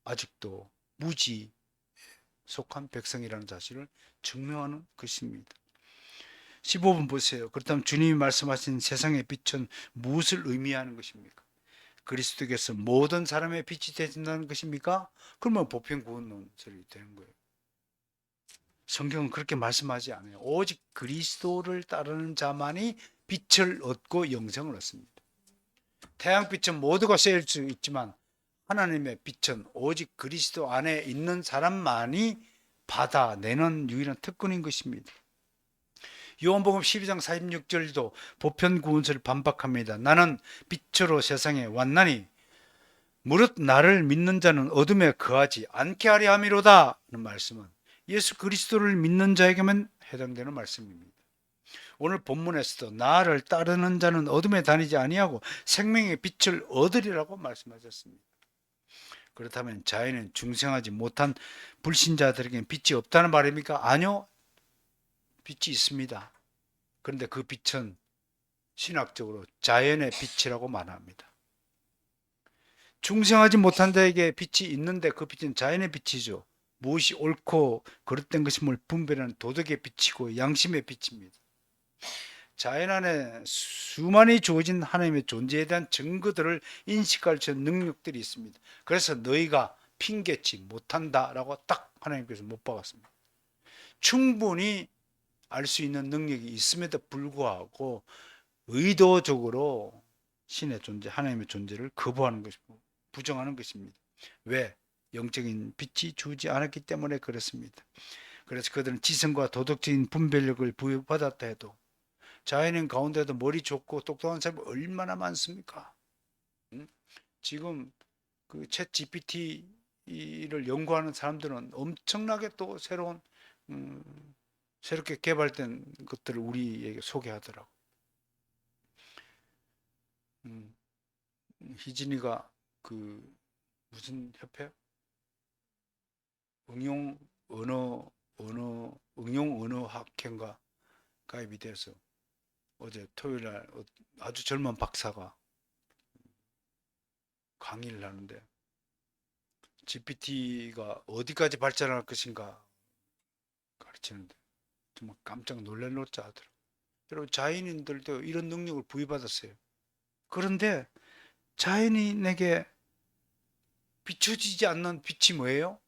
Speaker 1: 아직도 무지 속한 백성이라는 사실을 증명하는 것입니다. 15번 보세요. 그렇다면 주님이 말씀하신 세상의 빛은 무엇을 의미하는 것입니까? 그리스도께서 모든 사람의 빛이 되신다는 것입니까? 그러면 보편구원론설이 되는 거예요. 성경은 그렇게 말씀하지 않아요. 오직 그리스도를 따르는 자만이 빛을 얻고 영생을 얻습니다. 태양빛은 모두가 쐴 수 있지만 하나님의 빛은 오직 그리스도 안에 있는 사람만이 받아내는 유일한 특권인 것입니다. 요한복음 12장 46절도 보편구원설을 반박합니다. 나는 빛으로 세상에 왔나니 무릇 나를 믿는 자는 어둠에 거하지 않게 하려 함이로다 하는 말씀은 예수 그리스도를 믿는 자에게만 해당되는 말씀입니다. 오늘 본문에서도 나를 따르는 자는 어둠에 다니지 아니하고 생명의 빛을 얻으리라고 말씀하셨습니다. 그렇다면 자연은 중생하지 못한 불신자들에게는 빛이 없다는 말입니까? 아니요. 빛이 있습니다. 그런데 그 빛은 신학적으로 자연의 빛이라고 말합니다. 중생하지 못한 자에게 빛이 있는데 그 빛은 자연의 빛이죠. 무엇이 옳고 그릇된 것임을 분별하는 도덕의 빛이고 양심의 빛입니다. 자연 안에 수많이 주어진 하나님의 존재에 대한 증거들을 인식할 수 있는 능력들이 있습니다. 그래서 너희가 핑계치 못한다라고 딱 하나님께서 못 박았습니다. 충분히 알 수 있는 능력이 있음에도 불구하고 의도적으로 신의 존재, 하나님의 존재를 거부하는 것이고 부정하는 것입니다. 왜? 영적인 빛이 주지 않았기 때문에 그렇습니다. 그래서 그들은 지성과 도덕적인 분별력을 부여받았다 해도 자연인 가운데도 머리 좋고 똑똑한 사람이 얼마나 많습니까? 지금 그 챗 GPT를 연구하는 사람들은 엄청나게 또 새로운 새롭게 개발된 것들을 우리에게 소개하더라고. 희진이가 그 무슨 협회? 응용 언어 학회인가 가입이 돼서 어제 토요일 날 아주 젊은 박사가 강의를 하는데 GPT가 어디까지 발전할 것인가 가르치는데 정말 깜짝 놀랄 노자 하더라고요. 여러분 자연인들도 이런 능력을 부여받았어요. 그런데 자연인에게 비춰지지 않는 빛이 뭐예요?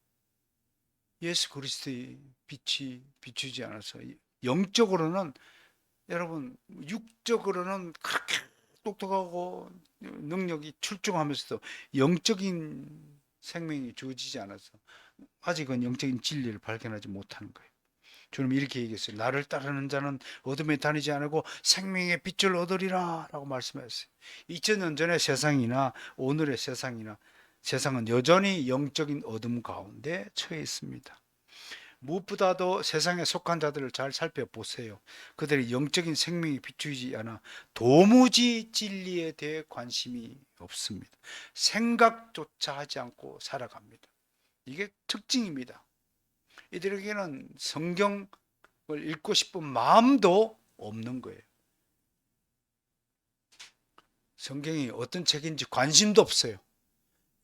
Speaker 1: 예수 그리스도의 빛이 비추지 않아서 영적으로는 여러분 육적으로는 그렇게 똑똑하고 능력이 출중하면서도 영적인 생명이 주어지지 않아서 아직은 영적인 진리를 발견하지 못하는 거예요. 주님 이렇게 얘기했어요. 나를 따르는 자는 어둠에 다니지 않고 생명의 빛을 얻으리라 라고 말씀하셨어요. 2000년 전의 세상이나 오늘의 세상은 여전히 영적인 어둠 가운데 처해 있습니다. 무엇보다도 세상에 속한 자들을 잘 살펴보세요. 그들이 영적인 생명이 비추이지 않아 도무지 진리에 대해 관심이 없습니다. 생각조차 하지 않고 살아갑니다. 이게 특징입니다. 이들에게는 성경을 읽고 싶은 마음도 없는 거예요. 성경이 어떤 책인지 관심도 없어요.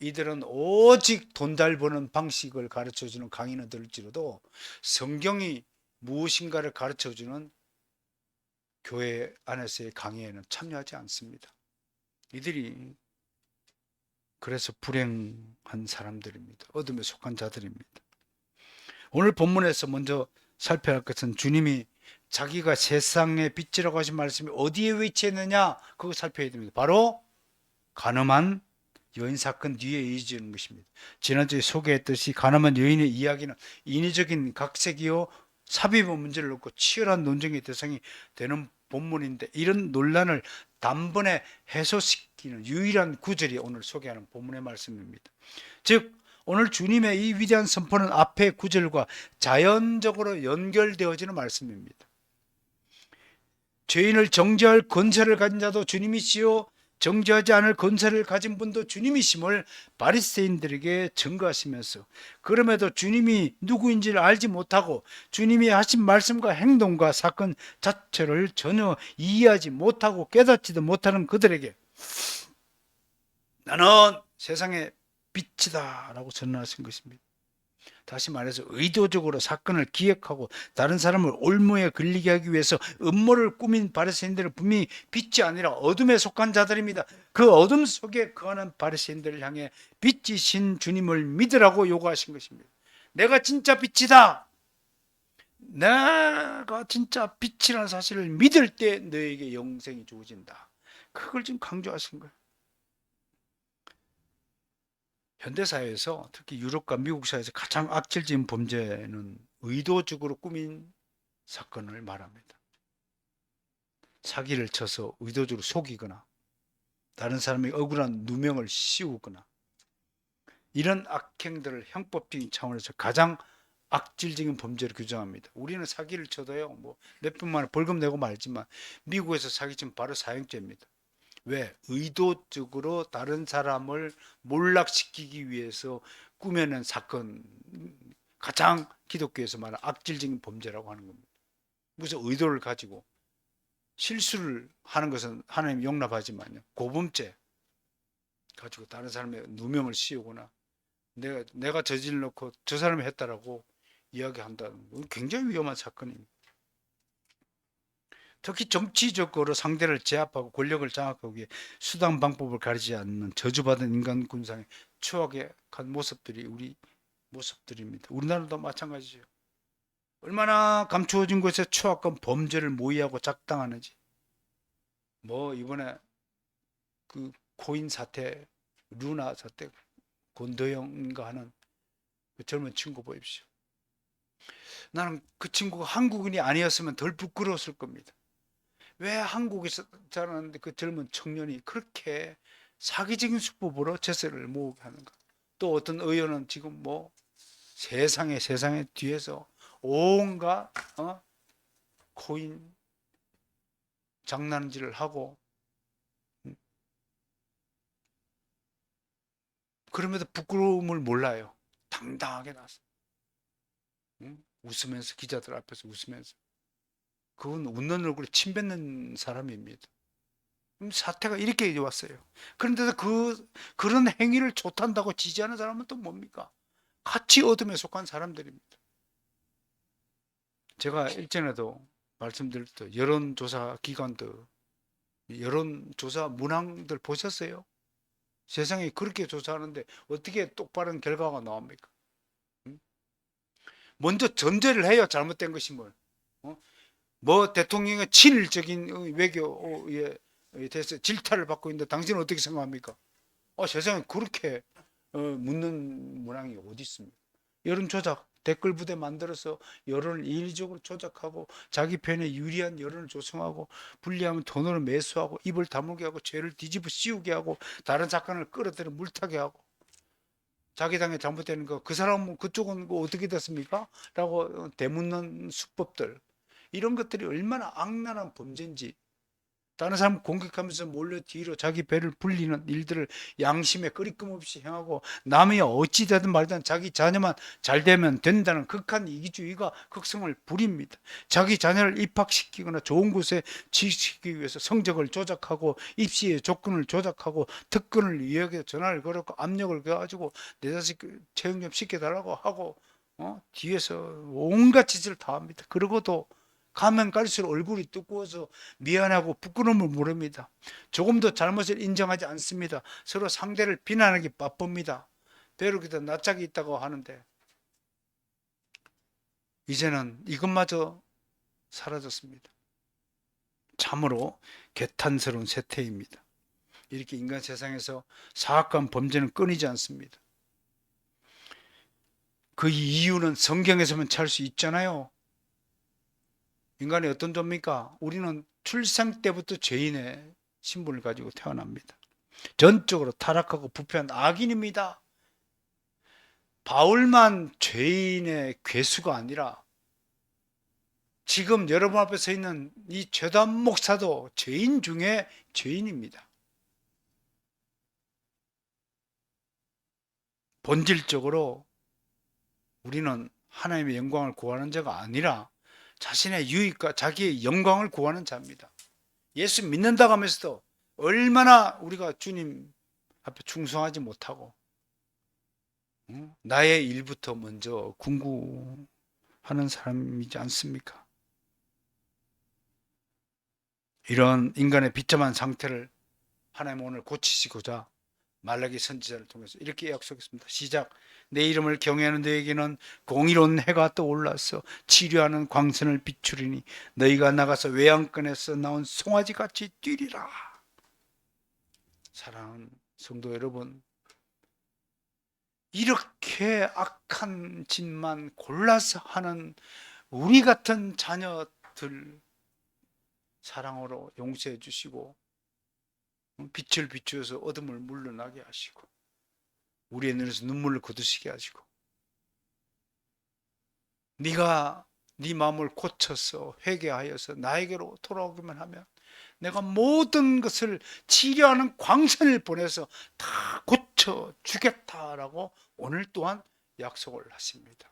Speaker 1: 이들은 오직 돈 잘 버는 방식을 가르쳐주는 강의는 들을지라도 성경이 무엇인가를 가르쳐주는 교회 안에서의 강의에는 참여하지 않습니다. 이들이 그래서 불행한 사람들입니다. 어둠에 속한 자들입니다. 오늘 본문에서 먼저 살펴야 할 것은 주님이 자기가 세상의 빛이라고 하신 말씀이 어디에 위치했느냐 그거 살펴야 됩니다. 바로 가늠한 여인 사건 뒤에 이어지는 것입니다. 지난주에 소개했듯이 가늠한 여인의 이야기는 인위적인 각색이요 삽입의 문제를 놓고 치열한 논쟁의 대상이 되는 본문인데 이런 논란을 단번에 해소시키는 유일한 구절이 오늘 소개하는 본문의 말씀입니다. 즉 오늘 주님의 이 위대한 선포는 앞의 구절과 자연적으로 연결되어지는 말씀입니다. 죄인을 정죄할 권세를 가진 자도 주님이시요 정죄하지 않을 권세를 가진 분도 주님이심을 바리새인들에게 증거하시면서 그럼에도 주님이 누구인지를 알지 못하고 주님이 하신 말씀과 행동과 사건 자체를 전혀 이해하지 못하고 깨닫지도 못하는 그들에게 나는 세상의 빛이다 라고 전하신 것입니다. 다시 말해서 의도적으로 사건을 기획하고 다른 사람을 올무에 걸리게 하기 위해서 음모를 꾸민 바리새인들은 분명히 빛이 아니라 어둠에 속한 자들입니다. 그 어둠 속에 거하는 바리새인들을 향해 빛이신 주님을 믿으라고 요구하신 것입니다. 내가 진짜 빛이다. 내가 진짜 빛이라는 사실을 믿을 때 너에게 영생이 주어진다. 그걸 지금 강조하신 거예요. 현대사회에서 특히 유럽과 미국 사회에서 가장 악질적인 범죄는 의도적으로 꾸민 사건을 말합니다. 사기를 쳐서 의도적으로 속이거나 다른 사람의 억울한 누명을 씌우거나 이런 악행들을 형법적인 차원에서 가장 악질적인 범죄로 규정합니다. 우리는 사기를 쳐도요, 뭐 몇 분 만에 벌금 내고 말지만 미국에서 사기치면 바로 사형죄입니다. 왜? 의도적으로 다른 사람을 몰락시키기 위해서 꾸며낸 사건, 가장 기독교에서 말하는 악질적인 범죄라고 하는 겁니다. 무슨 의도를 가지고 실수를 하는 것은 하나님 용납하지만요, 고범죄 가지고 다른 사람의 누명을 씌우거나 내가 저질 놓고 저 사람이 했다라고 이야기한다는 건 굉장히 위험한 사건입니다. 특히 정치적으로 상대를 제압하고 권력을 장악하기 위해 수단 방법을 가리지 않는 저주받은 인간 군상의 추악한 모습들이 우리 모습들입니다. 우리나라도 마찬가지죠. 얼마나 감추어진 곳에 추악한 범죄를 모의하고 작당하는지. 뭐 이번에 그 코인 사태, 루나 사태, 권도영인가 하는 그 젊은 친구 보십시오. 나는 그 친구가 한국인이 아니었으면 덜 부끄러웠을 겁니다. 왜 한국에서 자라는데 그 젊은 청년이 그렇게 사기적인 수법으로 재세를 모으게 하는가? 또 어떤 의원은 지금 뭐 세상에 뒤에서 온갖 코인 장난질을 하고 그럼에도 부끄러움을 몰라요. 당당하게 나서 웃으면서 기자들 앞에서 웃으면서 그건 웃는 얼굴에 침 뱉는 사람입니다. 사태가 이렇게 왔어요. 그런데도 그런 행위를 좋단다고 지지하는 사람은 또 뭡니까? 같이 어둠에 속한 사람들입니다. 제가 일전에도 말씀드렸던 여론조사 기관들, 여론조사 문항들 보셨어요? 세상에 그렇게 조사하는데 어떻게 똑바른 결과가 나옵니까? 먼저 전제를 해요. 잘못된 것이 뭘. 뭐 대통령의 친일적인 외교에 대해서 질타를 받고 있는데 당신은 어떻게 생각합니까? 세상에 그렇게 묻는 문항이 어디 있습니까? 여론 조작, 댓글 부대 만들어서 여론을 인위적으로 조작하고 자기 편에 유리한 여론을 조성하고 불리하면 돈으로 매수하고 입을 다물게 하고 죄를 뒤집어 씌우게 하고 다른 사건을 끌어들여 물타게 하고 자기 당에 잘못되는 거 그 사람은 그쪽은 어떻게 됐습니까? 라고 되묻는 수법들 이런 것들이 얼마나 악랄한 범죄인지 다른 사람 공격하면서 몰래 뒤로 자기 배를 불리는 일들을 양심에 끄리낌 없이 행하고 남이 어찌 되든 말든 자기 자녀만 잘 되면 된다는 극한 이기주의가 극성을 부립니다. 자기 자녀를 입학시키거나 좋은 곳에 지시키기 위해서 성적을 조작하고 입시의 조건을 조작하고 특권을 위하게 전화를 걸었고 압력을 가지고 내 자식 채용 좀 시켜달라고 하고 뒤에서 온갖 짓을 다 합니다. 그러고도 가면 갈수록 얼굴이 두꺼워서 미안하고 부끄러움을 모릅니다. 조금도 잘못을 인정하지 않습니다. 서로 상대를 비난하기 바쁩니다. 배로기도 낯짝이 있다고 하는데 이제는 이것마저 사라졌습니다. 참으로 개탄스러운 세태입니다. 이렇게 인간 세상에서 사악한 범죄는 끊이지 않습니다. 그 이유는 성경에서만 찾을 수 있잖아요. 인간이 어떤 존입니까? 우리는 출생 때부터 죄인의 신분을 가지고 태어납니다. 전적으로 타락하고 부패한 악인입니다. 바울만 죄인의 괴수가 아니라 지금 여러분 앞에 서 있는 이 최단 목사도 죄인 중에 죄인입니다. 본질적으로 우리는 하나님의 영광을 구하는 자가 아니라 자신의 유익과 자기의 영광을 구하는 자입니다. 예수 믿는다고 하면서도 얼마나 우리가 주님 앞에 충성하지 못하고 나의 일부터 먼저 궁구하는 사람이지 않습니까? 이런 인간의 비참한 상태를 하나님 오늘 고치시고자 말라기 선지자를 통해서 이렇게 약속했습니다. 시작. 내 이름을 경외하는 너에게는 공의로운 해가 떠올라서 치료하는 광선을 비추리니 너희가 나가서 외양간에서 나온 송아지같이 뛰리라. 사랑하는 성도 여러분, 이렇게 악한 짓만 골라서 하는 우리 같은 자녀들 사랑으로 용서해 주시고 빛을 비추어서 어둠을 물러나게 하시고 우리의 눈에서 눈물을 거두시게 하시고 네가 네 마음을 고쳐서 회개하여서 나에게로 돌아오기만 하면 내가 모든 것을 치료하는 광선을 보내서 다 고쳐주겠다라고 오늘 또한 약속을 하십니다.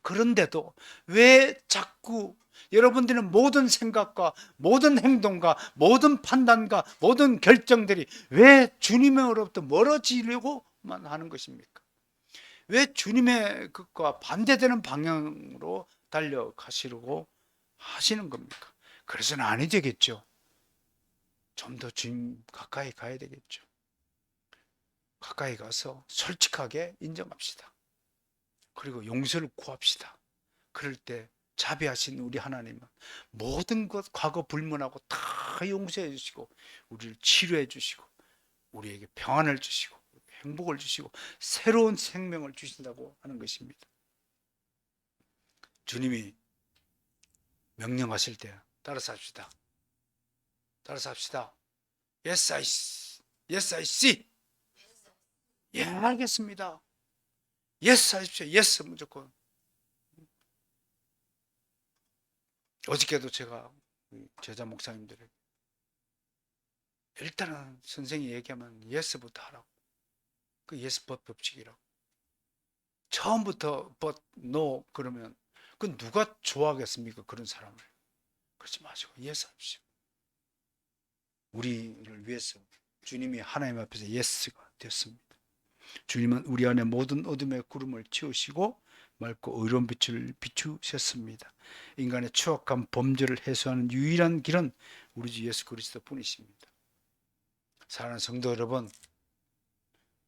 Speaker 1: 그런데도 왜 자꾸 여러분들은 모든 생각과 모든 행동과 모든 판단과 모든 결정들이 왜 주님으로부터 멀어지려고만 하는 것입니까? 왜 주님의 것과 반대되는 방향으로 달려가시려고 하시는 겁니까? 그래서는 아니 되겠죠. 좀 더 주님 가까이 가야 되겠죠. 가까이 가서 솔직하게 인정합시다. 그리고 용서를 구합시다. 그럴 때 자비하신 우리 하나님은 모든 것 과거 불문하고 다 용서해 주시고 우리를 치료해 주시고 우리에게 평안을 주시고 행복을 주시고 새로운 생명을 주신다고 하는 것입니다. 주님이 명령하실 때 따라서 합시다. 따라서 합시다. Yes, yes, I see. 예, 알겠습니다. Yes, 하십시오. Yes, 무조건. 어저께도 제가 제자 목사님들에게 일단은 선생이 얘기하면 Yes부터 하라고. 그 Yes, but 법칙이라고. 처음부터 but no 그러면 그 누가 좋아하겠습니까? 그런 사람을. 그러지 마시고 Yes 하십시오. 우리를 위해서 주님이 하나님 앞에서 Yes가 됐습니다. 주님은 우리 안에 모든 어둠의 구름을 치우시고 맑고 의로운 빛을 비추셨습니다. 인간의 추악한 범죄를 해소하는 유일한 길은 우리 주 예수 그리스도 뿐이십니다. 사랑하는 성도 여러분,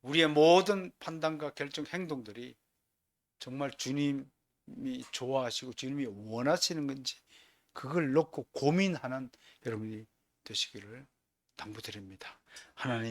Speaker 1: 우리의 모든 판단과 결정, 행동들이 정말 주님이 좋아하시고 주님이 원하시는 건지 그걸 놓고 고민하는 여러분이 되시기를 당부드립니다. 하나님